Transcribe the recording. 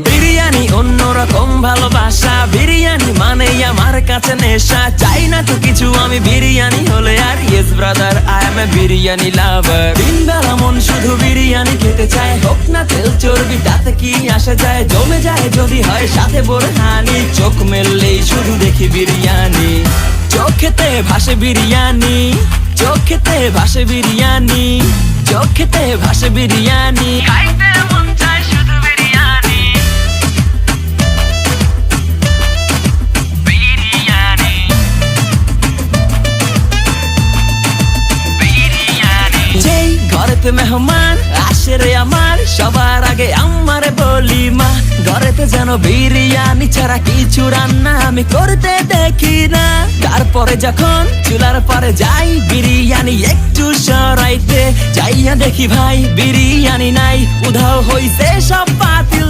বিরিয়ানি অন্যরকম ভালোবাসা, বিরিয়ানি মানেই আমার কাছে নেশা। চাই না তো কিছু আমি বিরিয়ানি হলে আর, yes brother I M A biryani লাভার। দিন বেলা মন শুধু বিরিয়ানি খেতে চায়, হোক না তেল চর্বি তাতে কি আসে যায়। জমে যায় যদি হয় সাথে বোরহানি, চোখ মেললেই শুধু দেখি বিরিয়ানি। চোখেতে ভাসে বিরিয়ানি, চোখেতে ভাসে বিরিয়ানি, চোখেতে ভাসে বিরিয়ানি। খাইতে মন চায় শুধু বিরিয়ানি, বিরিয়ানি, বিরিয়ানি। যেই ঘরেতে মেহমান আসে রে আমার, সবার আগে আমারে বলি মা। ঘরেতে যেন বিরিয়ানি ছাড়া কিছু রান্না আমি করতে দেখি না। তারপরে যখন চুলার পরে যাই বিরিয়ানি একটু সরাইতে, যাইয়া দেখি ভাই বিরিয়ানি নাই, উধাও হইছে সব পাতিল।